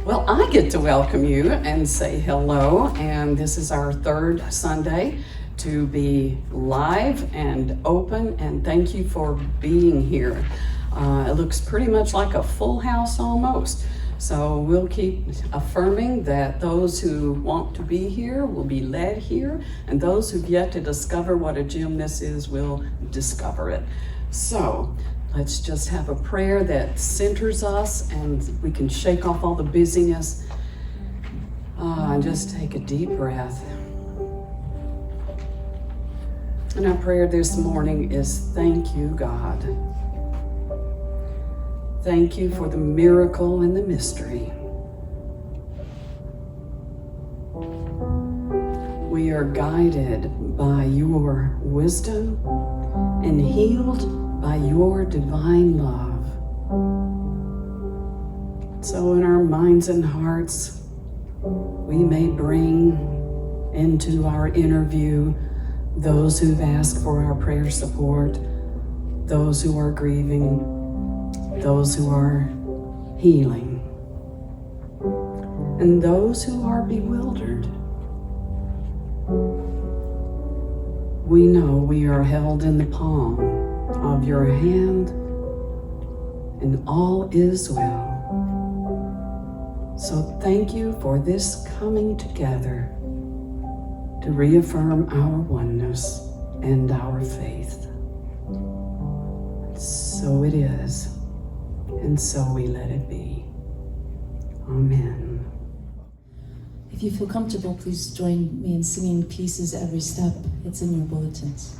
Well, I get to welcome you and say hello, and this is our third Sunday to be live and open, and thank you for being here. It looks pretty much like a full house almost, so we'll keep affirming that those who want to be here will be led here, and those who've yet to discover what a gym this is will discover it. So let's just have a prayer that centers us and we can shake off all the busyness and just take a deep breath. And our prayer this morning is, thank you, God. Thank you for the miracle and the mystery. We are guided by your wisdom and healed by your divine love. So in our minds and hearts, we may bring into our interview those who've asked for our prayer support, those who are grieving, those who are healing, and those who are bewildered. We know we are held in the palm of your hand, and all is well. So thank you for this coming together to reaffirm our oneness and our faith. So it is, and so we let it be. Amen. If you feel comfortable, please join me in singing Pieces Every Step. It's in your bulletins.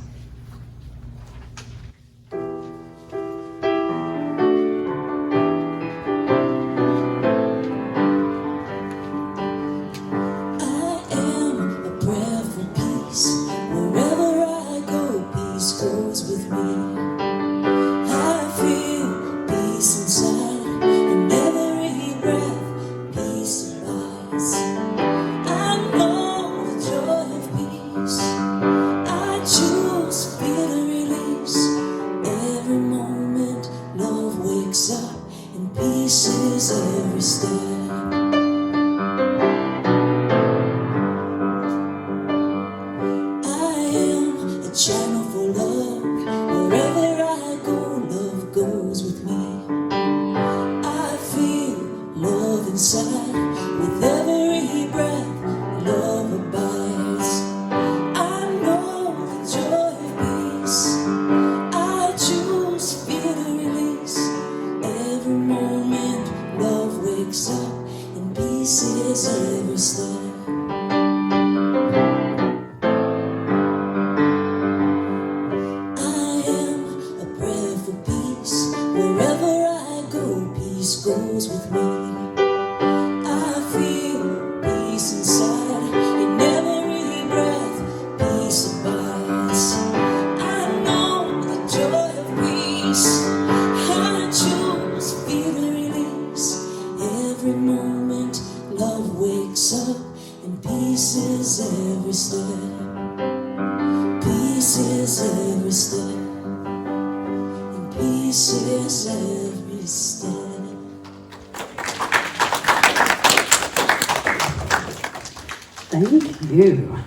Thank you.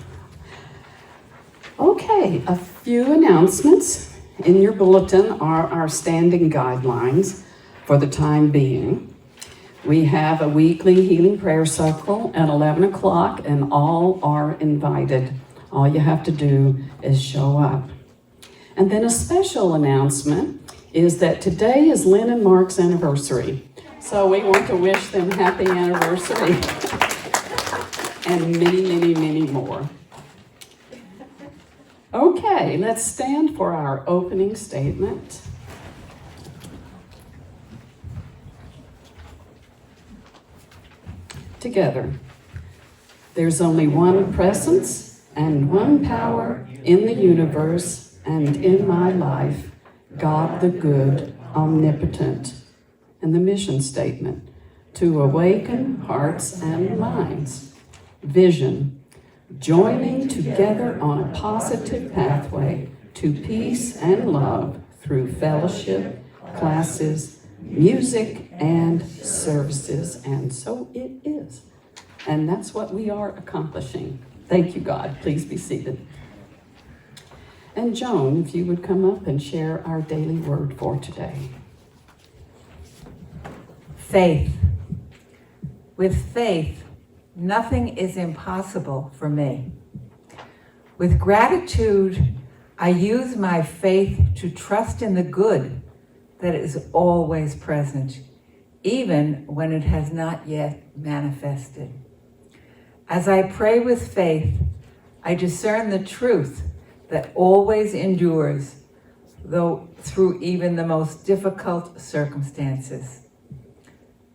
Okay, a few announcements. In your bulletin are our standing guidelines for the time being. We have a weekly healing prayer circle at 11 o'clock, and all are invited. All you have to do is show up. And then a special announcement is that today is Lynn and Mark's anniversary. So we want to wish them happy anniversary and many, many, many more. Okay, let's stand for our opening statement. Together, there's only one presence and one power in the universe and in my life, God the good, omnipotent. And the mission statement, to awaken hearts and minds. Vision, joining together on a positive pathway to peace and love through fellowship, classes, music, and services. And so it is. And that's what we are accomplishing. Thank you, God. Please be seated. And Joan, if you would come up and share our daily word for today. Faith. With faith, nothing is impossible for me. With gratitude, I use my faith to trust in the good that is always present, even when it has not yet manifested. As I pray with faith, I discern the truth that always endures, though through even the most difficult circumstances.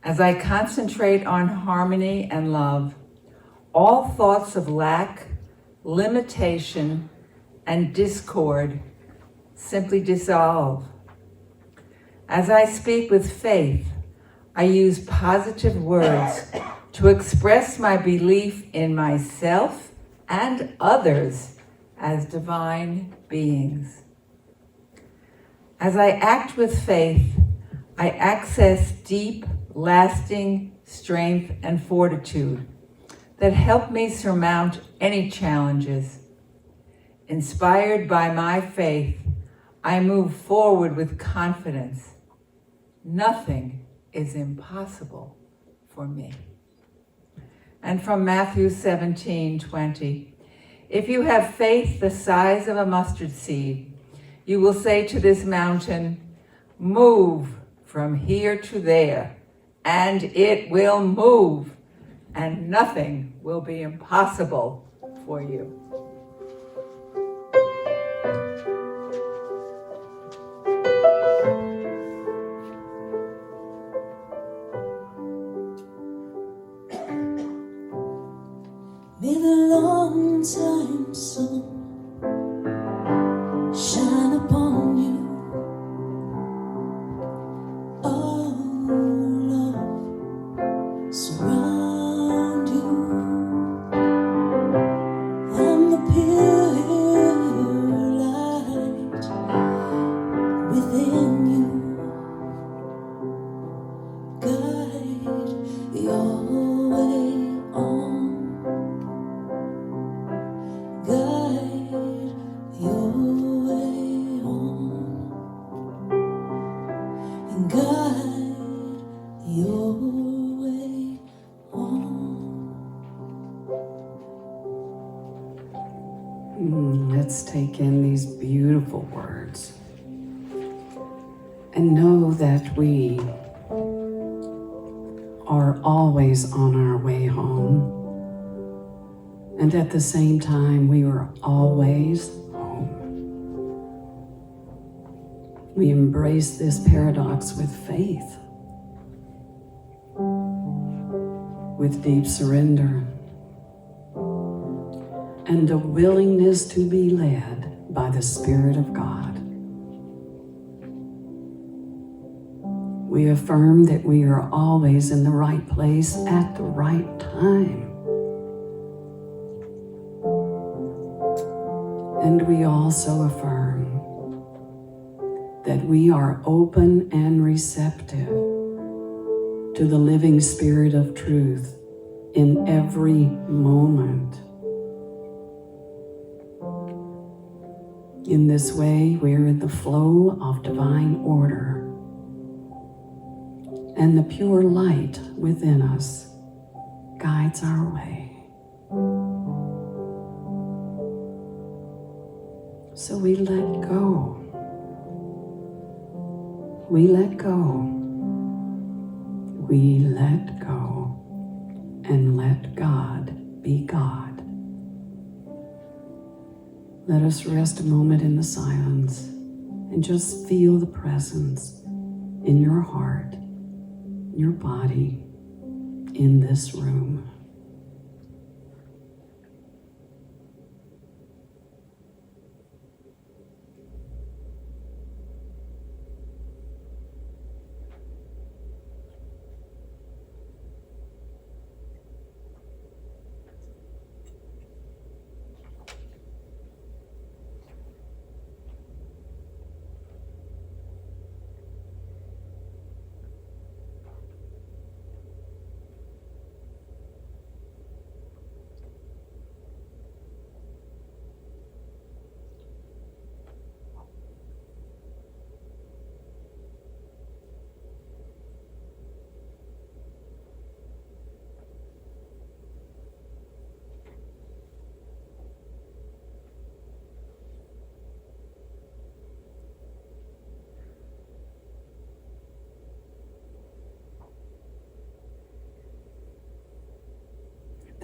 As I concentrate on harmony and love, all thoughts of lack, limitation, and discord simply dissolve. As I speak with faith, I use positive words to express my belief in myself and others as divine beings. As I act with faith, I access deep, lasting strength and fortitude that help me surmount any challenges. Inspired by my faith, I move forward with confidence. Nothing is impossible for me. And from Matthew 17:20, if you have faith the size of a mustard seed, you will say to this mountain, move from here to there, and it will move, and nothing will be impossible for you. May the long time sun shine upon you. Oh, love, surround you. And the pure light within you guide your way on. Guide your way on, and guide your way on. Let's take in these beautiful words and know that we are always on our way home. And at the same time, we are always home. We embrace this paradox with faith, with deep surrender, and a willingness to be led by the Spirit of God. We affirm that we are always in the right place at the right time. And we also affirm that we are open and receptive to the living Spirit of truth in every moment. In this way, we're in the flow of divine order, and the pure light within us guides our way. So we let go. We let go. We let go and let God be God. Let us rest a moment in the silence and just feel the presence in your heart, your body, in this room.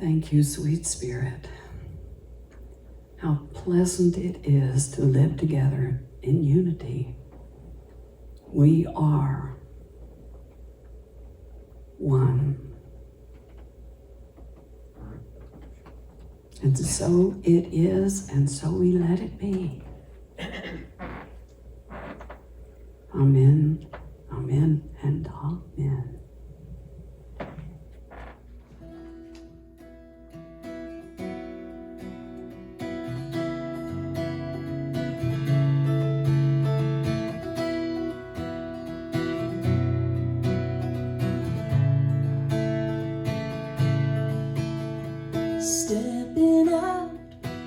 Thank you, sweet Spirit. How pleasant it is to live together in unity. We are one. And so it is, and so we let it be. Amen, amen, and amen. Stepping out,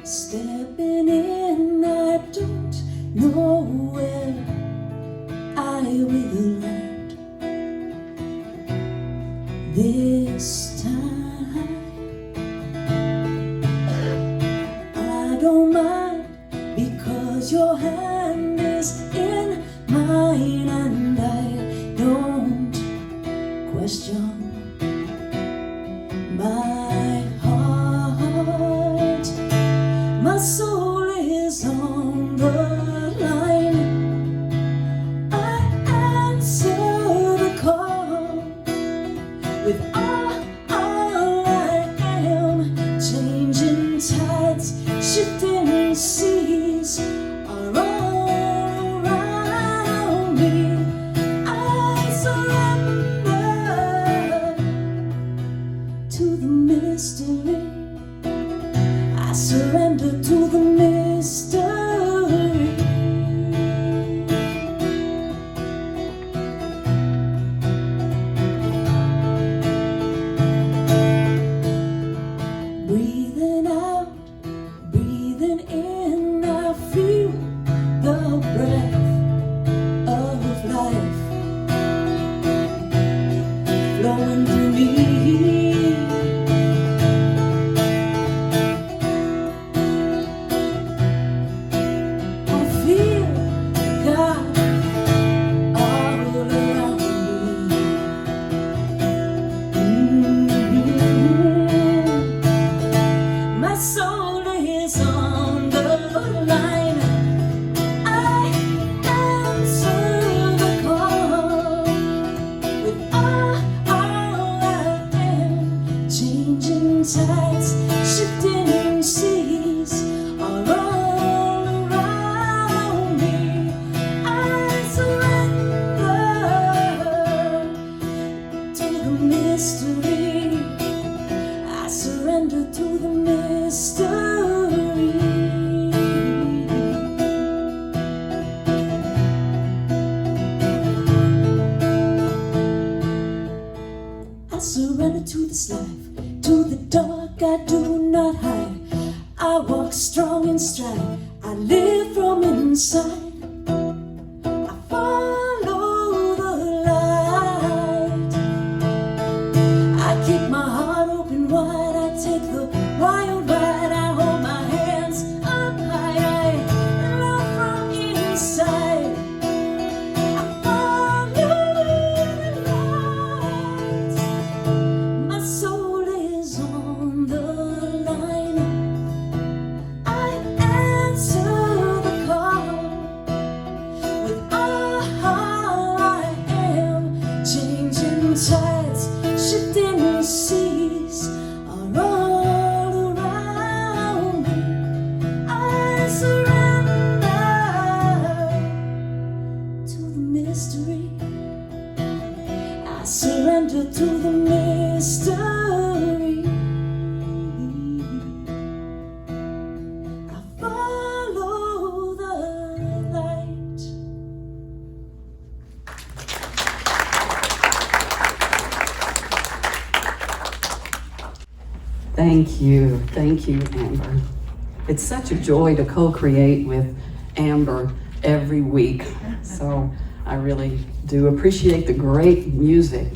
stepping in, I don't know where I will land this time. I don't mind because your hand is in mine, and I don't question my heart. My soul is on the line. I answer the call with all I am. Changing tides, shifting seas are all around me. I surrender to the mystery. I surrender to the mystery. Breathing out, breathing in, I feel the breath of life flowing through me. Tides, shifting seas are all around me. I surrender to the mystery. I surrender to the mystery. I surrender to this life. To the dark I do not hide. I walk strong in stride. I live from inside. I follow the light. I keep my heart open wide. I take the wild ride. I hold my hands up high. I love from inside. I follow the light. My soul is on the line. I answer the call with all I am. Changing tides, shifting seas are all around me. I surrender to the mystery. I surrender to the mystery. I follow the light. Thank you, Amber. It's such a joy to co-create with Amber every week. So I really do appreciate the great music.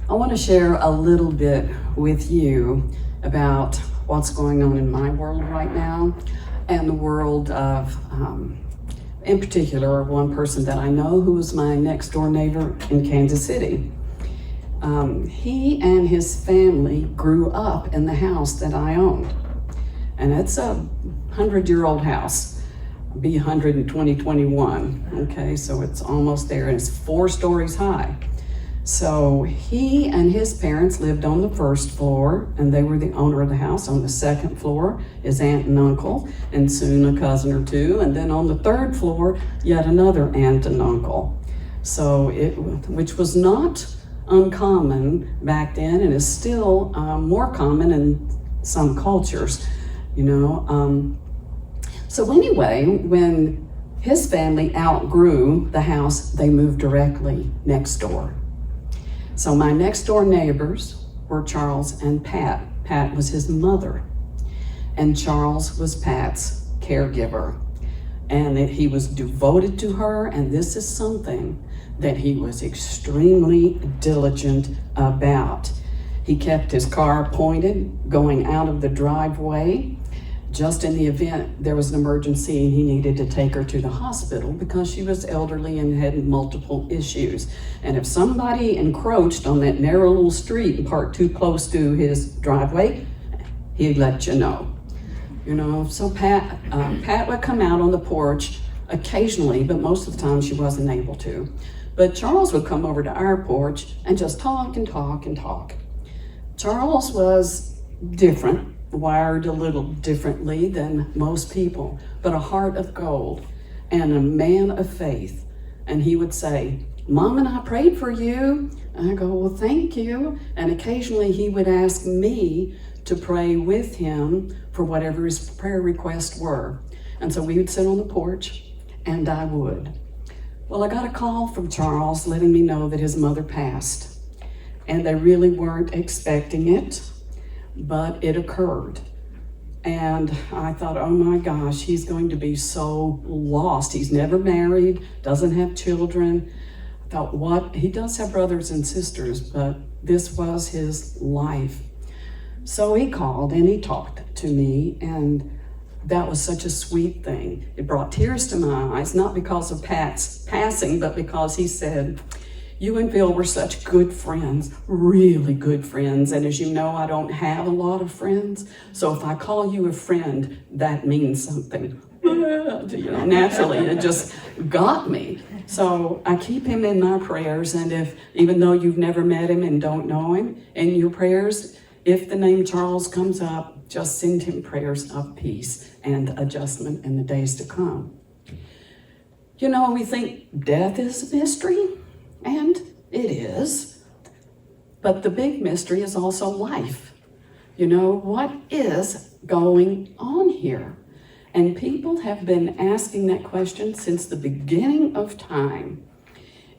I want to share a little bit with you about what's going on in my world right now and the world of, in particular, one person that I know who is my next door neighbor in Kansas City. He and his family grew up in the house that I owned. And it's a 100-year-old house. Be 100 in 2021. Okay, so it's almost there, and it's 4 stories high. So he and his parents lived on the first floor, and they were the owner of the house. On the second floor, his aunt and uncle, and soon a cousin or two. And then on the third floor, yet another aunt and uncle. So which was not uncommon back then, and is still more common in some cultures, you know. So anyway, when his family outgrew the house, they moved directly next door. So my next door neighbors were Charles and Pat. Pat was his mother, and Charles was Pat's caregiver. And he was devoted to her, and this is something that he was extremely diligent about. He kept his car pointed, going out of the driveway, just in the event there was an emergency and he needed to take her to the hospital because she was elderly and had multiple issues. And if somebody encroached on that narrow little street and parked too close to his driveway, he'd let you know. You know, so Pat would come out on the porch occasionally, but most of the time she wasn't able to. But Charles would come over to our porch and just talk and talk and talk. Charles was different, wired a little differently than most people, but a heart of gold and a man of faith. And he would say, "Mom and I prayed for you." And I go, "Well, thank you." And occasionally he would ask me to pray with him for whatever his prayer requests were. And so we would sit on the porch, and I would. Well, I got a call from Charles letting me know that his mother passed. And they really weren't expecting it, but it occurred. And I thought, oh my gosh, he's going to be so lost. He's never married, doesn't have children. I thought, what? He does have brothers and sisters, but this was his life. So he called and he talked to me, and that was such a sweet thing. It brought tears to my eyes, not because of Pat's passing, but because he said, "You and Phil were such good friends, really good friends. And as you know, I don't have a lot of friends. So if I call you a friend, that means something." You know, naturally, it just got me. So I keep him in my prayers. And if, even though you've never met him and don't know him, in your prayers, if the name Charles comes up, just send him prayers of peace and adjustment in the days to come. You know, we think death is a mystery. And it is, but the big mystery is also life. You know, what is going on here? And people have been asking that question since the beginning of time.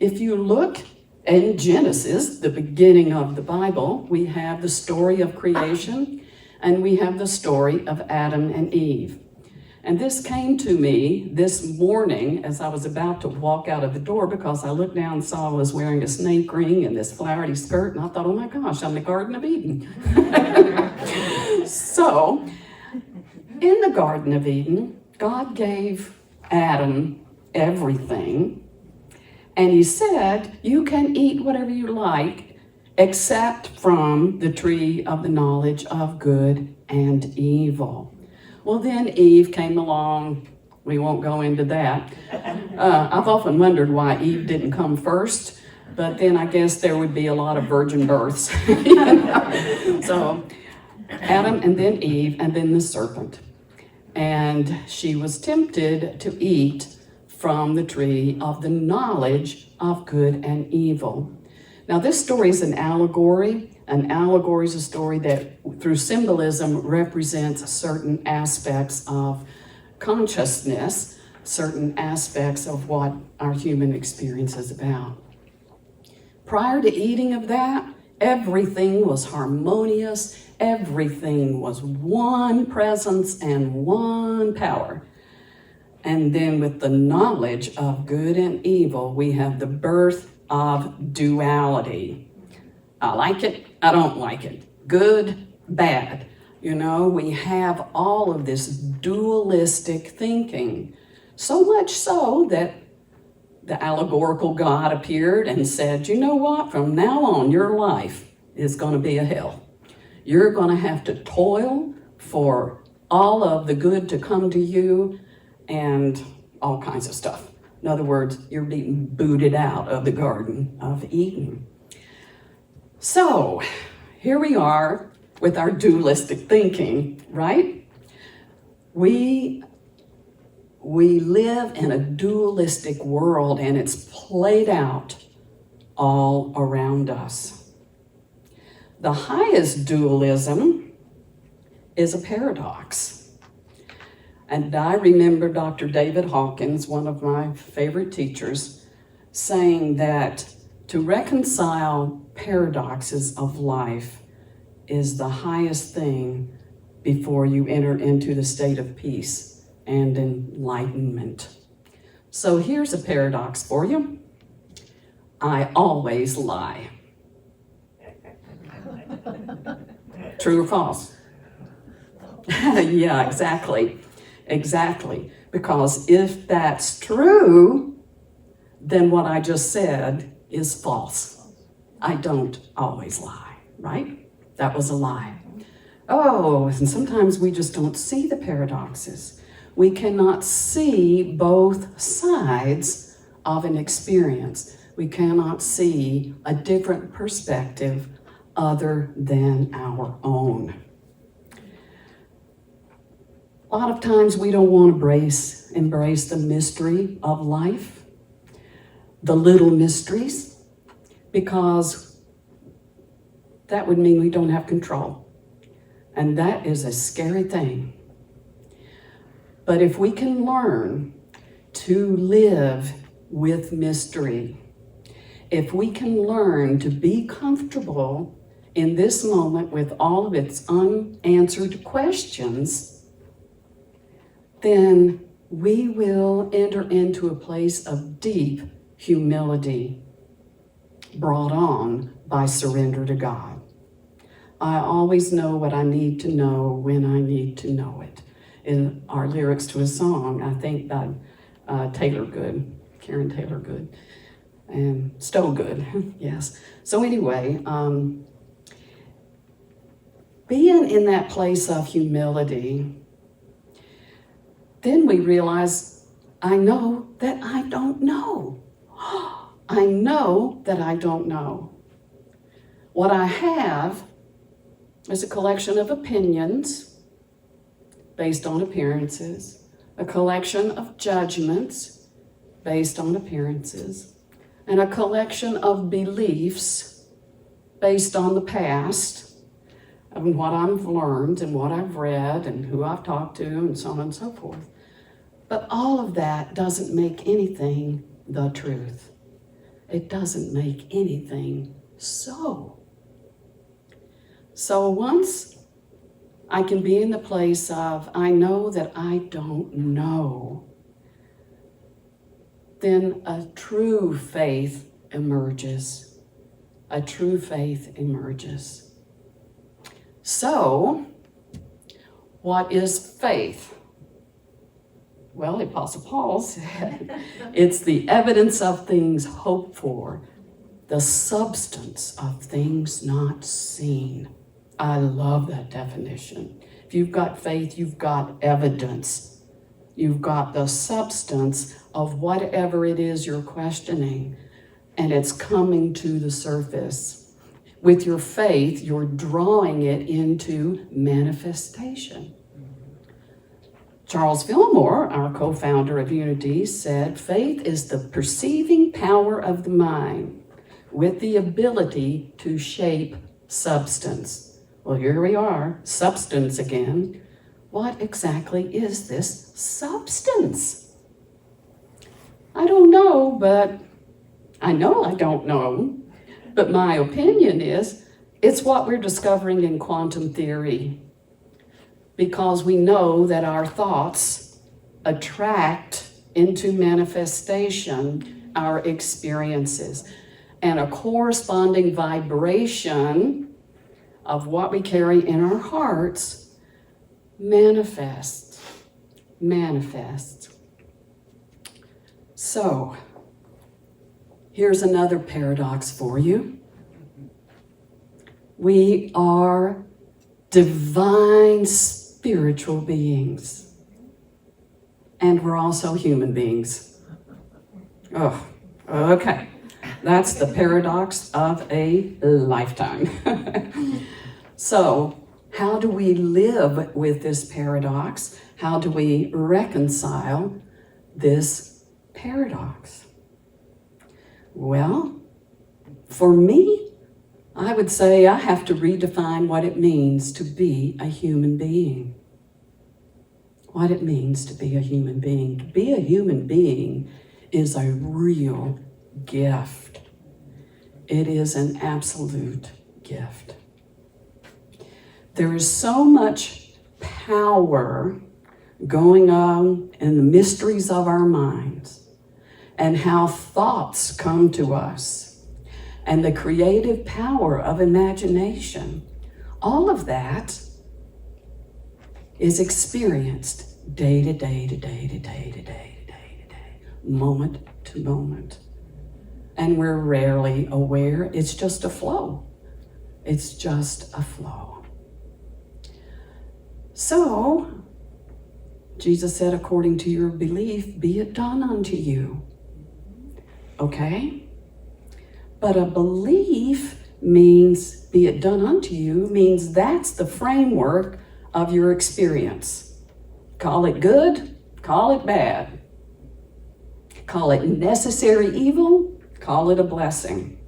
If you look in Genesis, the beginning of the Bible, we have the story of creation, and we have the story of Adam and Eve. And this came to me this morning as I was about to walk out of the door, because I looked down and saw I was wearing a snake ring and this flowery skirt, and I thought, oh my gosh, I'm in the Garden of Eden. So, in the Garden of Eden, God gave Adam everything, and he said, you can eat whatever you like, except from the tree of the knowledge of good and evil. Well, then Eve came along. We won't go into that. I've often wondered why Eve didn't come first, but then I guess there would be a lot of virgin births. You know? So Adam, and then Eve, and then the serpent. And she was tempted to eat from the tree of the knowledge of good and evil. Now, this story is an allegory. An allegory is a story that, through symbolism, represents certain aspects of consciousness, certain aspects of what our human experience is about. Prior to eating of that, everything was harmonious, everything was one presence and one power. And then with the knowledge of good and evil, we have the birth of duality. I like it, I don't like it. Good, bad. You know, we have all of this dualistic thinking. So much so that the allegorical God appeared and said, you know what, from now on, your life is going to be a hell. You're going to have to toil for all of the good to come to you and all kinds of stuff. In other words, you're being booted out of the Garden of Eden. So here we are with our dualistic thinking, right? We live in a dualistic world, and it's played out all around us. The highest dualism is a paradox. And I remember Dr. David Hawkins, one of my favorite teachers, saying that to reconcile paradoxes of life is the highest thing before you enter into the state of peace and enlightenment. So here's a paradox for you. I always lie. True or false? Yeah, exactly. Exactly. Because if that's true, then what I just said is false. I don't always lie, right? That was a lie. Oh, and sometimes we just don't see the paradoxes. We cannot see both sides of an experience. We cannot see a different perspective other than our own. A lot of times we don't want to embrace the mystery of life, the little mysteries, because that would mean we don't have control. And that is a scary thing. But if we can learn to live with mystery, if we can learn to be comfortable in this moment with all of its unanswered questions, then we will enter into a place of deep humility brought on by surrender to God. I always know what I need to know when I need to know it. In our lyrics to a song, I think by Karen Taylor Good, and Stowe Good, yes. So anyway, being in that place of humility, then we realize, I know that I don't know. I know that I don't know. What I have is a collection of opinions based on appearances, a collection of judgments based on appearances, and a collection of beliefs based on the past and what I've learned and what I've read and who I've talked to and so on and so forth. But all of that doesn't make anything the truth. It doesn't make anything so. So once I can be in the place of, I know that I don't know, then a true faith emerges. A true faith emerges. So, what is faith? Well, the Apostle Paul said, it's the evidence of things hoped for, the substance of things not seen. I love that definition. If you've got faith, you've got evidence. You've got the substance of whatever it is you're questioning, and it's coming to the surface. With your faith, you're drawing it into manifestation. Charles Fillmore, our co-founder of Unity, said, faith is the perceiving power of the mind with the ability to shape substance. Well, here we are, substance again. What exactly is this substance? I don't know, but I know I don't know. But my opinion is, it's what we're discovering in quantum theory. Because we know that our thoughts attract into manifestation our experiences. And a corresponding vibration of what we carry in our hearts manifests. So, Here's another paradox for you. We are divine spiritual beings, and we're also human beings. Oh, okay. That's the paradox of a lifetime. So, how do we live with this paradox? How do we reconcile this paradox? Well, for me, I would say I have to redefine what it means to be a human being. What it means to be a human being. To be a human being is a real gift. It is an absolute gift. There is so much power going on in the mysteries of our minds and how thoughts come to us and the creative power of imagination. All of that is experienced day to day to day to day to day to day to day, moment to moment. And we're rarely aware. It's just a flow. It's just a flow. So, Jesus said, according to your belief, be it done unto you. Okay? But a belief means, be it done unto you, means that's the framework of your experience. Call it good, call it bad. Call it necessary evil, call it a blessing.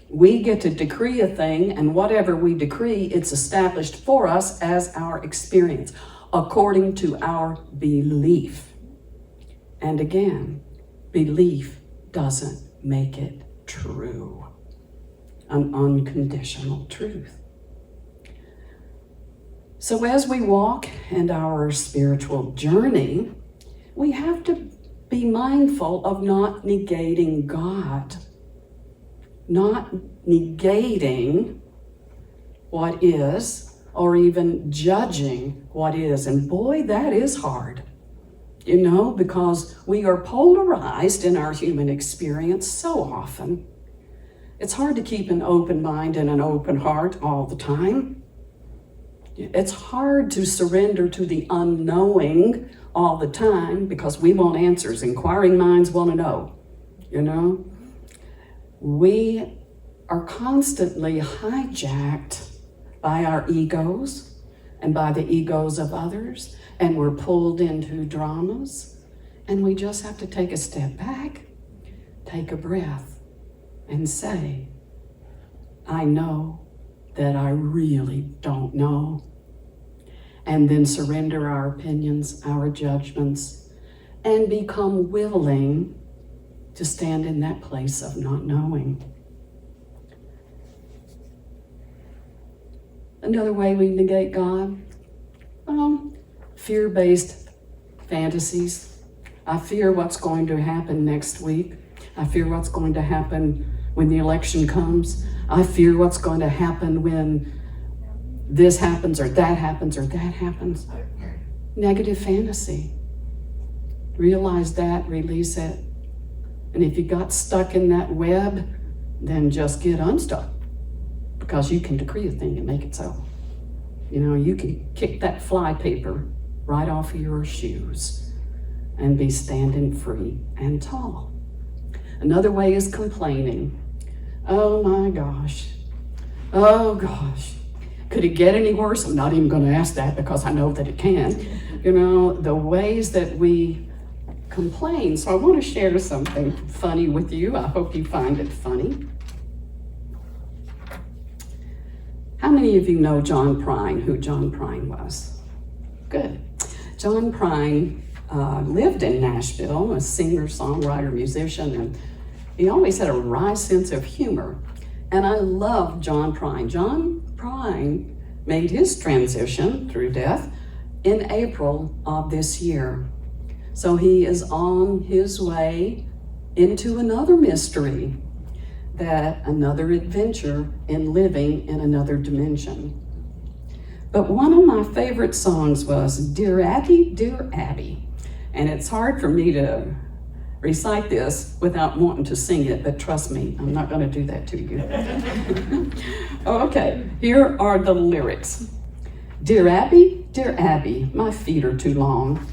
We get to decree a thing, and whatever we decree, it's established for us as our experience, according to our belief. And again, belief doesn't make it true. An unconditional truth. So as we walk in our spiritual journey, we have to be mindful of not negating God. Not negating what is, or even judging what is. And boy, that is hard, because we are polarized in our human experience so often. It's hard to keep an open mind and an open heart all the time. It's hard to surrender to the unknowing all the time because we want answers. Inquiring minds want to know, We are constantly hijacked by our egos and by the egos of others, and we're pulled into dramas, and we just have to take a step back, take a breath, and say, I know that I really don't know. And then surrender our opinions, our judgments, and become willing to stand in that place of not knowing. Another way we negate God, fear-based fantasies. I fear what's going to happen next week. I fear what's going to happen when the election comes. I fear what's going to happen when this happens or that happens or that happens. Negative fantasy. Realize that, release it. And if you got stuck in that web, then just get unstuck. Because you can decree a thing and make it so. You can kick that fly paper right off of your shoes and be standing free and tall. Another way is complaining. Oh my gosh. Oh gosh. Could it get any worse? I'm not even going to ask that because I know that it can. The ways that we complain. So I want to share something funny with you. I hope you find it funny. How many of you know John Prine, who John Prine was? Good. John Prine lived in Nashville, a singer, songwriter, musician, and he always had a wry sense of humor. And I love John Prine. John Prine made his transition through death in April of this year. So he is on his way into another mystery, another adventure in living in another dimension. But one of my favorite songs was Dear Abby, Dear Abby. And it's hard for me to recite this without wanting to sing it, but trust me, I'm not going to do that to you. Okay, here are the lyrics. Dear Abby, my feet are too long.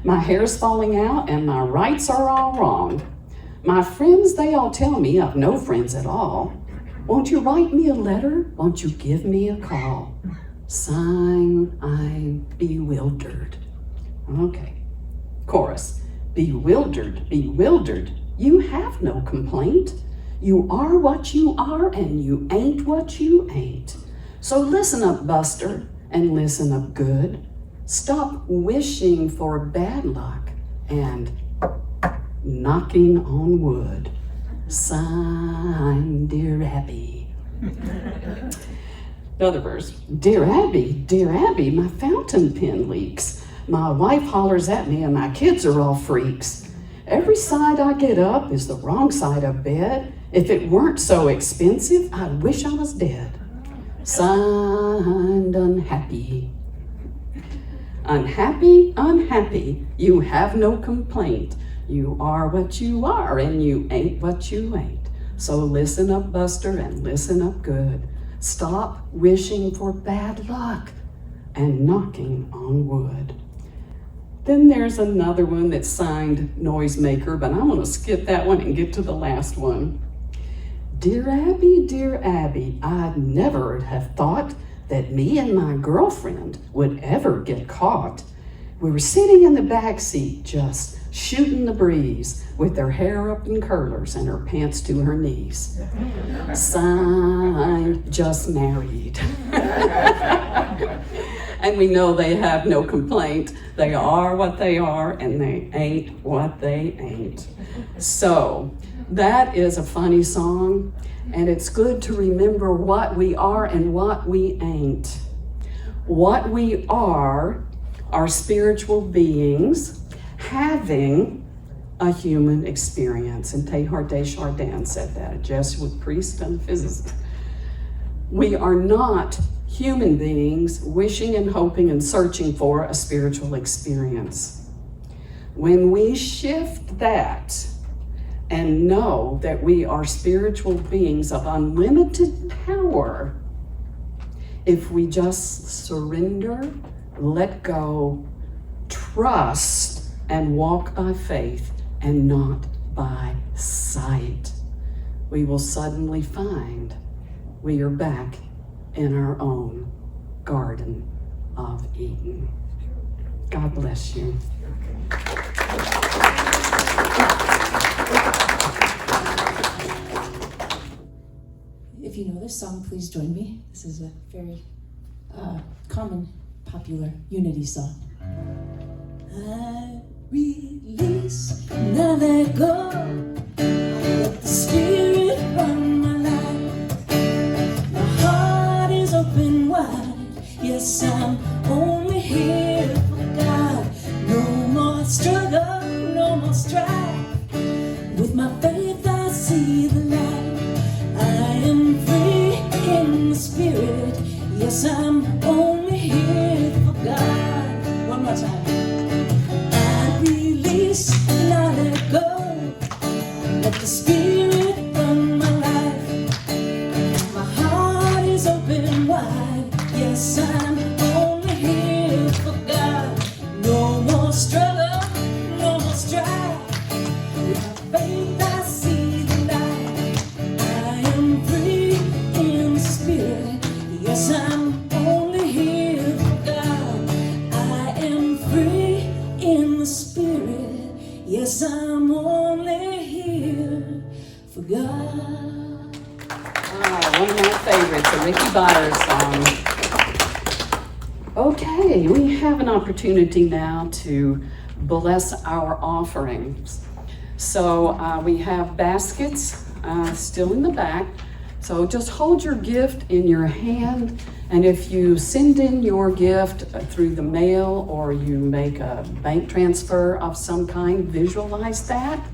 My hair's falling out and my rights are all wrong. My friends, they all tell me I've no friends at all. Won't you write me a letter? Won't you give me a call? Sign, I'm bewildered. Okay. Chorus. Bewildered, you have no complaint. You are what you are and you ain't what you ain't. So listen up, Buster, and listen up good. Stop wishing for bad luck and knocking on wood. Signed, Dear Abby. Another verse. Dear Abby, my fountain pen leaks. My wife hollers at me and my kids are all freaks. Every side I get up is the wrong side of bed. If it weren't so expensive, I wish I was dead. Signed, Unhappy. Unhappy, you have no complaint. You are what you are and you ain't what you ain't. So listen up, Buster, and listen up good. Stop wishing for bad luck and knocking on wood. Then there's another one that's signed Noisemaker, but I'm going to skip that one and get to the last one. Dear Abby, I'd never have thought that me and my girlfriend would ever get caught. We were sitting in the back seat just shooting the breeze with her hair up in curlers and her pants to her knees. Signed, Just Married. And we know they have no complaint. They are what they are and they ain't what they ain't. So that is a funny song, and it's good to remember what we are and what we ain't. What we are spiritual beings having a human experience. And Teilhard de Chardin said that, a Jesuit priest and physicist. We are not human beings wishing and hoping and searching for a spiritual experience. When we shift that and know that we are spiritual beings of unlimited power, if we just surrender, let go, trust, and walk by faith and not by sight, we will suddenly find we are back in our own Garden of Eden. God bless you. If you know this song, please join me. This is a very common, popular unity song. I release, now let go. Let the Spirit run my life. My heart is open wide. Yes, I'm only here for God. No more struggle, no more strife. With my faith, I see the light. I am free in the Spirit. Yes, I'm only here for God. One more time. I release and I let go. Let the Spirit run my life. My heart is open wide. Yes, I'm only here for God. No more struggle, no more strife. With my faith, I see the light. I am free in the Spirit. Yes, I'm only here for God. I am free in the Spirit. Yes, I'm only here for God. One of my favorites, a Ricky Byers song. Okay, we have an opportunity now to bless our offerings. So we have baskets still in the back. So just hold your gift in your hand, and if you send in your gift through the mail or you make a bank transfer of some kind, visualize that.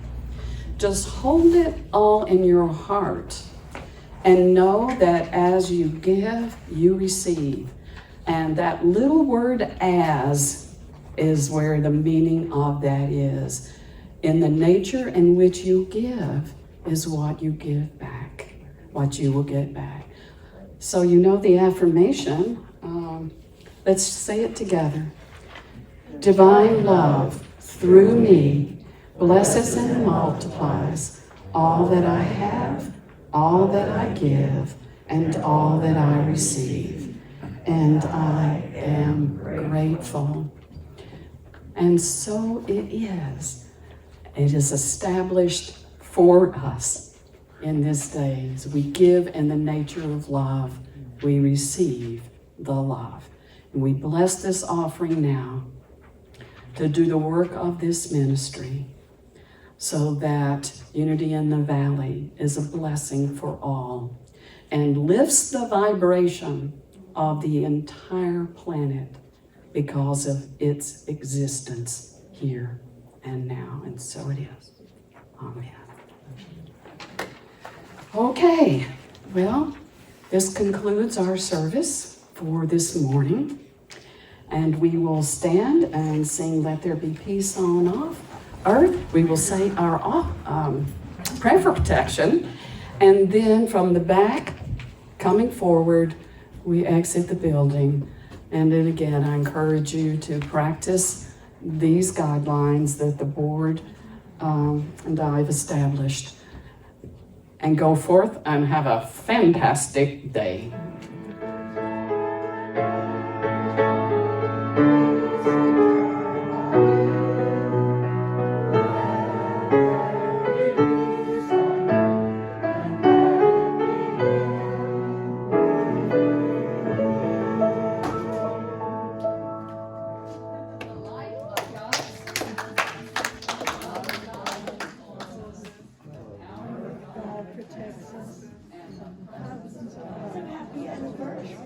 Just hold it all in your heart and know that as you give, you receive. And that little word "as" is where the meaning of that is. In the nature in which you give is what you give back, what you will get back. So you know the affirmation. Let's say it together. Divine love through me blesses and multiplies all that I have, all that I give, and all that I receive. And I am grateful. And so it is. It is established for us in this day. As we give in the nature of love, we receive the love. And we bless this offering now to do the work of this ministry so that Unity in the Valley is a blessing for all and lifts the vibration of the entire planet because of its existence here and now. And so it is. Amen. Okay, well, this concludes our service for this morning. And we will stand and sing Let There Be Peace on Earth. We will say our prayer for protection. And then from the back, coming forward, we exit the building. And then again, I encourage you to practice these guidelines that the board and I have established. And go forth and have a fantastic day. Happy anniversary.